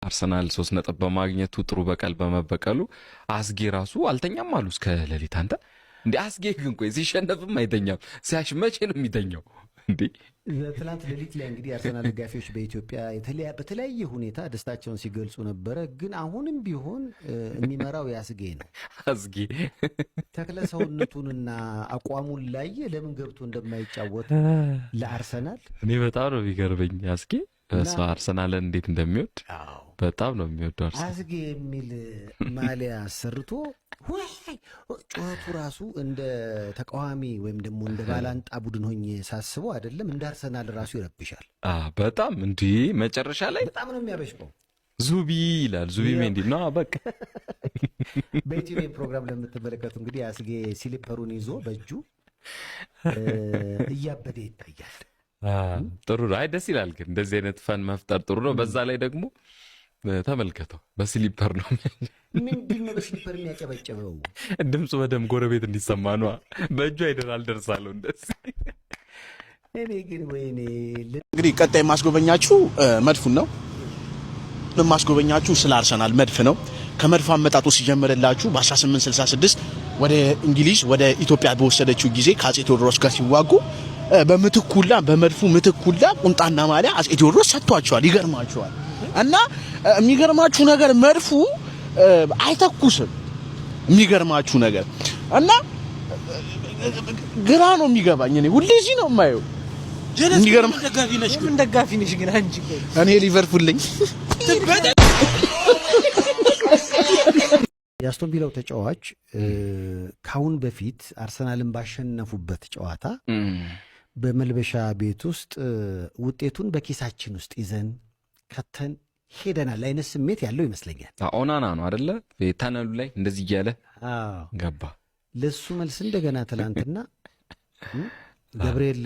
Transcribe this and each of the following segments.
አርሰናል 3 ነጥብ በማግኘቱ ጥሩ በቀል በመበቀሉ አስጌ ራሱ አልተኛም አሉ እስከ ሌሊት። አንተ እንዴ አስጌ ግን ቆይ ሲሸነፍም አይተኛም ሲያሽ መቼ ነው የሚተኛው እንዴ? ትላንት ሌሊት ላይ እንግዲህ አርሰናል ደጋፊዎች በኢትዮጵያ በተለያየ ሁኔታ ደስታቸውን ሲገልጹ ነበረ። ግን አሁንም ቢሆን የሚመራው ያስጌ ነው። አስጌ ተክለ ሰውነቱንና አቋሙን ላይ ለምን ገብቶ እንደማይጫወት ለአርሰናል እኔ በጣም ነው የሚገርመኝ አስጌ እሱ አርሰናልን እንዴት እንደሚወድ በጣም ነው የሚወደው። አስጌ የሚል ማሊያ ሰርቶ ጩኸቱ ራሱ እንደ ተቃዋሚ ወይም ደግሞ እንደ ባላንጣ ቡድን ሆኜ ሳስበው አይደለም እንደ አርሰናል ራሱ ይረብሻል በጣም እንዴ። መጨረሻ ላይ በጣም ነው የሚያበሽቀው። ዙቢ ይላል ዙቢ ሜንዲ ነው በቃ። በኢቲቪ ፕሮግራም ለምትመለከቱ እንግዲህ አስጌ ሲሊፐሩን ይዞ በእጁ እያበደ ይታያል። ጥሩ ነው። አይ ደስ ይላል። ግን እንደዚህ አይነት ፈን መፍጠር ጥሩ ነው። በዛ ላይ ደግሞ ተመልከተው በስሊፐር ነው። ምንድነው በስሊፐር የሚያጨበጨበው? ድምፁ በደም ጎረቤት እንዲሰማ ነው። በእጁ አይደል ደርሳለሁ እንደዚህ። እኔ ግን ወይኔ እንግዲህ ቀጣይ ማስጎበኛችሁ መድፉን ነው። ማስጎበኛችሁ ስለ አርሰናል መድፍ ነው። ከመድፉ አመጣጡ ሲጀምርላችሁ በ1866 ወደ እንግሊዝ ወደ ኢትዮጵያ በወሰደችው ጊዜ ከአፄ ቴዎድሮስ ጋር ሲዋጉ በምትኩላ በመድፉ ምትኩላ ቁንጣና ማሊያ አፄ ቴዎድሮስ ሰጥቷቸዋል። ይገርማቸዋል። እና የሚገርማችሁ ነገር መድፉ አይተኩስም። የሚገርማችሁ ነገር እና ግራ ነው የሚገባኝ። እኔ ሁሌ እዚህ ነው የማየው። የሚገርም ደጋፊ ነሽ ግን አንቺ እኔ ሊቨርፑል ነኝ። የአስቶን ቪላው ተጫዋች ካሁን በፊት አርሰናልን ባሸነፉበት ጨዋታ በመልበሻ ቤት ውስጥ ውጤቱን በኪሳችን ውስጥ ይዘን ከተን ሄደናል አይነት ስሜት ያለው ይመስለኛል። ኦናና ነው አይደለ? ታነሉ ላይ እንደዚህ እያለ ገባ። ለሱ መልስ እንደገና ትላንትና ገብርኤል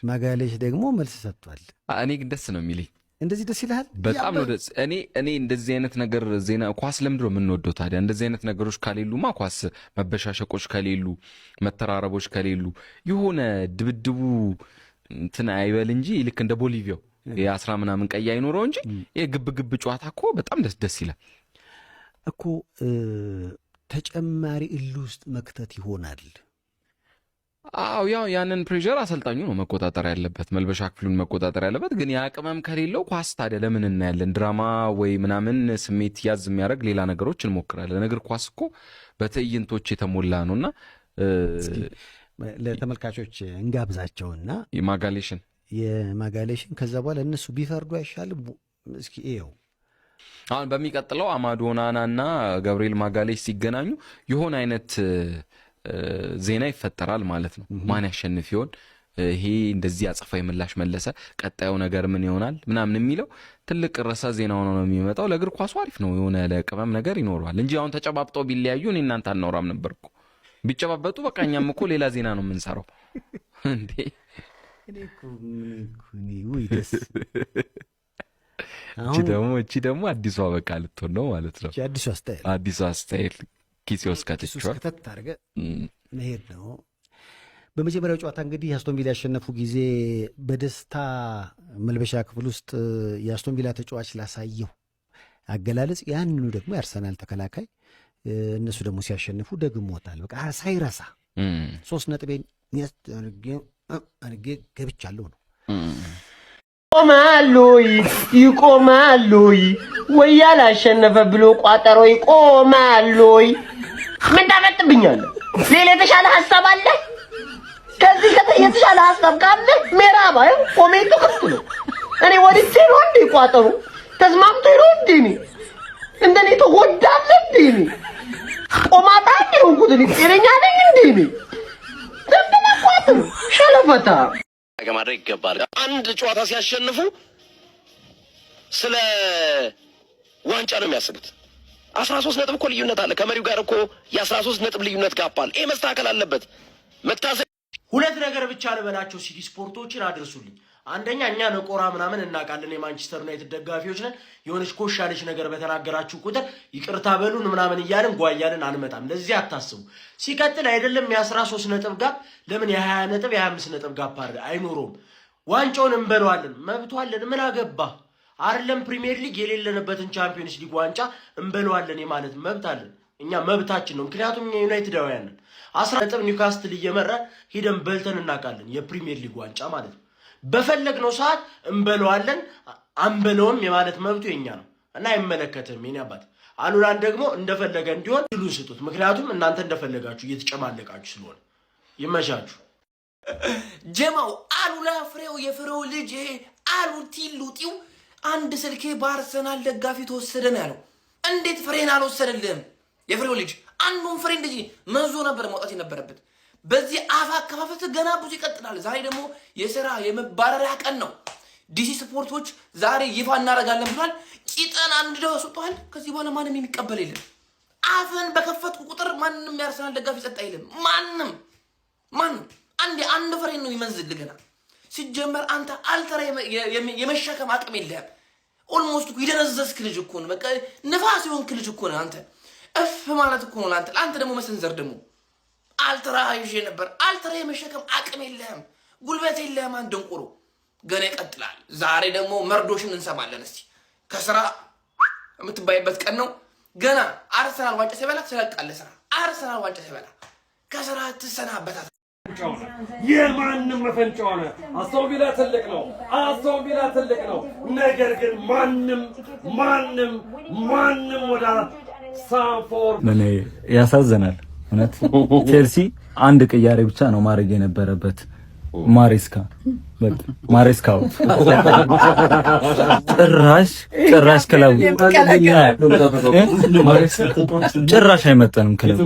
ማጋሌሽ ደግሞ መልስ ሰጥቷል። እኔ ግን ደስ ነው የሚለኝ። እንደዚህ ደስ ይልሃል? በጣም ነው ደስ። እኔ እንደዚህ አይነት ነገር ዜና ኳስ ለምንድነው የምንወደው ታዲያ? እንደዚህ አይነት ነገሮች ከሌሉማ ኳስ መበሻሸቆች ከሌሉ መተራረቦች ከሌሉ የሆነ ድብድቡ እንትን አይበል እንጂ ልክ እንደ ቦሊቪያው የ10 ምናምን ቀይ አይኖረው እንጂ የግብግብ ጨዋታ እኮ በጣም ደስ ይላል እኮ። ተጨማሪ እልህ ውስጥ መክተት ይሆናል። አዎ ያው ያንን ፕሬሸር አሰልጣኙ ነው መቆጣጠር ያለበት፣ መልበሻ ክፍሉን መቆጣጠር ያለበት። ግን የአቅመም ከሌለው ኳስ ታዲያ ለምን እናያለን? ድራማ ወይ ምናምን ስሜት ያዝ የሚያደርግ ሌላ ነገሮች እንሞክራለን። ነገር ኳስ እኮ በትዕይንቶች የተሞላ ነውና ለተመልካቾች እንጋብዛቸውና የማጋሌሽን ከዛ በኋላ እነሱ ቢፈርዱ አይሻልም? እስኪ ይኸው አሁን በሚቀጥለው አማዱ ኦናናና ገብርኤል ማጋሌሽ ሲገናኙ የሆነ አይነት ዜና ይፈጠራል ማለት ነው። ማን ያሸንፍ ይሆን? ይሄ እንደዚህ አጸፋዊ ምላሽ መለሰ፣ ቀጣዩ ነገር ምን ይሆናል ምናምን የሚለው ትልቅ ርዕሰ ዜና ሆኖ ነው የሚመጣው። ለእግር ኳሱ አሪፍ ነው፣ የሆነ ለቅመም ነገር ይኖረዋል እንጂ አሁን ተጨባብጠው ቢለያዩ እኔ እናንተ አናወራም ነበር እኮ። ቢጨባበጡ በቃ እኛም እኮ ሌላ ዜና ነው የምንሰራው እንዴ። እቺ ደግሞ አዲሷ በቃ ልትሆን ነው ማለት ነው። አዲሷ ስታይል ኪሴ ውስጥ ከተት ታርገ መሄድ ነው። በመጀመሪያው ጨዋታ እንግዲህ የአስቶን ቪላ ያሸነፉ ጊዜ በደስታ መልበሻ ክፍል ውስጥ የአስቶን ቪላ ተጫዋች ላሳየው አገላለጽ ያንኑ ደግሞ የአርሰናል ተከላካይ እነሱ ደግሞ ሲያሸንፉ ደግሞታል። በቃ ሳይረሳ 3 ነጥቤን አርጌ ገብቻለሁ ነው። ይቆማሉይ ወይ ያላሸነፈ ብሎ ቋጠሮ ይቆማሉይ። ምን ታመጥብኛለህ? ሌላ የተሻለ ሐሳብ አለ? ከዚህ የተሻለ ሐሳብ ካለ ሜራባ ኮሜንቱ ክፍት ነው። እኔ ወድጄ ነው እንዴ ቋጠሮ ተስማምቶ ነው እንዴ? እንደኔ ተጎዳለ እንዴ? ቆማጣ ነው ጉድኒ ጤነኛ ነኝ እንዴ? ተንተና ቋጠሮ ሸለፈታ ከማድረግ ይገባል። አንድ ጨዋታ ሲያሸንፉ ስለ ዋንጫ ነው የሚያስቡት። 13 ነጥብ እኮ ልዩነት አለ ከመሪው ጋር እኮ የ13 ነጥብ ልዩነት ጋፓል። ይሄ መስተካከል አለበት። ሁለት ነገር ብቻ ልበላቸው ሲቲ ስፖርቶችን አድርሱልኝ። አንደኛ እኛ ነቆራ ምናምን እናውቃለን፣ የማንቸስተር ዩናይትድ ደጋፊዎች ነን። የሆነች ኮሽ ያለች ነገር በተናገራችሁ ቁጥር ይቅርታ በሉን ምናምን እያልን ጓያልን አንመጣም። ለዚህ አታስቡ። ሲቀጥል አይደለም የ13 ነጥብ ጋፕ ለምን የ20 ነጥብ የ25 ነጥብ ጋፕ አይኖረውም? ዋንጫውን እንበለዋለን፣ መብቷለን። ምን አገባ? አይደለም ፕሪሚየር ሊግ የሌለንበትን ቻምፒዮንስ ሊግ ዋንጫ እንበለዋለን የማለት መብት አለን። እኛ መብታችን ነው። ምክንያቱም እኛ ዩናይትዳውያን ነን። 10 ነጥብ ኒውካስትል እየመራ ሄደን በልተን እናውቃለን። የፕሪሚየር ሊግ ዋንጫ ማለት ነው። በፈለግነው ሰዓት እንበለዋለን አንበለውም የማለት መብቱ የኛ ነው እና አይመለከትም። የኔ አባት አሉላን ደግሞ እንደፈለገ እንዲሆን ድሉን ስጡት። ምክንያቱም እናንተ እንደፈለጋችሁ እየተጨማለቃችሁ ስለሆነ ይመሻችሁ። ጀማው አሉላ ፍሬው የፍሬው ልጅ አሉቲሉጢው አንድ ስልኬ በአርሰናል ደጋፊ ተወሰደ ነው ያለው። እንዴት ፍሬን አልወሰደልህም? የፍሬው ልጅ አንዱን ፍሬ እንደዚህ መንዞ ነበር መውጣት የነበረበት። በዚህ አፍ አከፋፈት ገና ብዙ ይቀጥላል። ዛሬ ደግሞ የሥራ የመባረሪያ ቀን ነው። ዲሲ ስፖርቶች ዛሬ ይፋ እናደርጋለን ብሏል። ቂጠን አንድ ደው ያስወጣዋል። ከዚህ በኋላ ማንም የሚቀበል የለም። አፍን በከፈትኩ ቁጥር ማንም ያርሰናል ደጋፊ ጸጥ አይልም። ማንም አንድ ፍሬ ነው ይመንዝል። ገና ሲጀመር አንተ አልተራ የመሸከም አቅም የለህም። ኦልሞስት እኮ ይደነዘዝክ ልጅ እኮ ነው። በቃ ንፋስ የሆንክ ልጅ እኮ ነው አንተ። እፍ ማለት እኮ ነው ለአንተ ደግሞ መሰንዘር ደግሞ አልትራ ይዤ ነበር። አልትራ የመሸከም አቅም የለህም፣ ጉልበት የለህም። አንድ ደንቆሮ ገና ይቀጥላል። ዛሬ ደግሞ መርዶሽን እንሰማለን። እስቲ ከስራ የምትባይበት ቀን ነው። ገና አርሰናል ዋንጫ ሲበላ ትለቃለህ ስራ። አርሰናል ዋንጫ ሲበላ ከስራ ትሰናበታለህ። የማንም መፈንጫ ሆነ። አስቶን ቪላ ትልቅ ነው። አስቶን ቪላ ትልቅ ነው። ነገር ግን ማንም ወደ ሳንፎርድ ምን ያሳዝናል። እውነት ቼልሲ አንድ ቅያሬ ብቻ ነው ማድረግ የነበረበት። ማሬስካው ጭራሽ ክለቡ ጭራሽ አይመጠንም። ክለቡ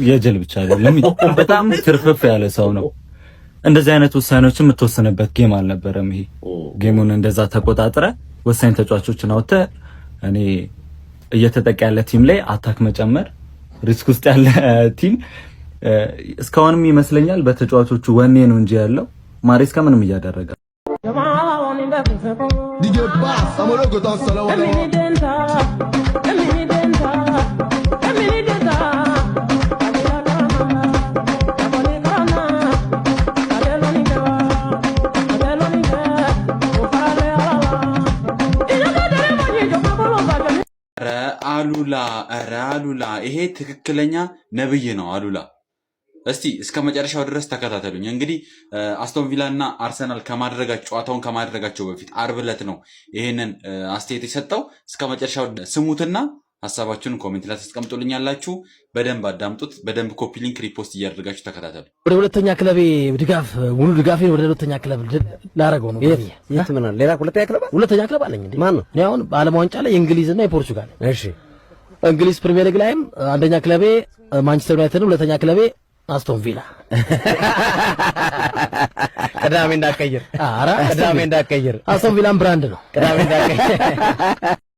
የጀል ብቻ አይደለም፣ በጣም ትርፍፍ ያለ ሰው ነው። እንደዚህ አይነት ውሳኔዎችን የምትወስንበት ጌም አልነበረም። ይሄ ጌሙን እንደዛ ተቆጣጥረ ወሳኝ ተጫዋቾችን አውጥተህ እኔ እየተጠቃ ያለ ቲም ላይ አታክ መጨመር ሪስክ ውስጥ ያለ ቲም እስካሁንም ይመስለኛል በተጫዋቾቹ ወኔ ነው እንጂ ያለው ማሬስካ ምንም እያደረገ አሉላ ይሄ ትክክለኛ ነብይ ነው አሉላ። እስቲ እስከ መጨረሻው ድረስ ተከታተሉኝ። እንግዲህ አስቶን ቪላ እና አርሰናል ጨዋታውን ከማድረጋቸው በፊት ዓርብ ዕለት ነው ይሄንን አስተያየት የሰጠው። እስከ መጨረሻው ስሙትና ሀሳባችሁን ኮሜንት ላይ ታስቀምጡልኛላችሁ። በደንብ አዳምጡት። በደንብ ኮፒ ሊንክ ሪፖስት እያደረጋችሁ ተከታተሉ። ወደ ሁለተኛ ክለቤ ሙሉ ድጋፌን ወደ ሁለተኛ ክለብ ላረገው ነው። የት ምን አለ? ሌላ ሁለተኛ ክለብ አለኝ እንዴ? ማን ነው? እኔ አሁን በዓለም ዋንጫ ላይ የእንግሊዝና የፖርቹጋል። እሺ እንግሊዝ ፕሪሚየር ሊግ ላይም አንደኛ ክለቤ ማንቸስተር ዩናይትድ፣ ሁለተኛ ክለቤ አስቶን ቪላ። ቅዳሜ እንዳትቀይር። አስቶን ቪላም ብራንድ ነው። ቅዳሜ እንዳትቀይር።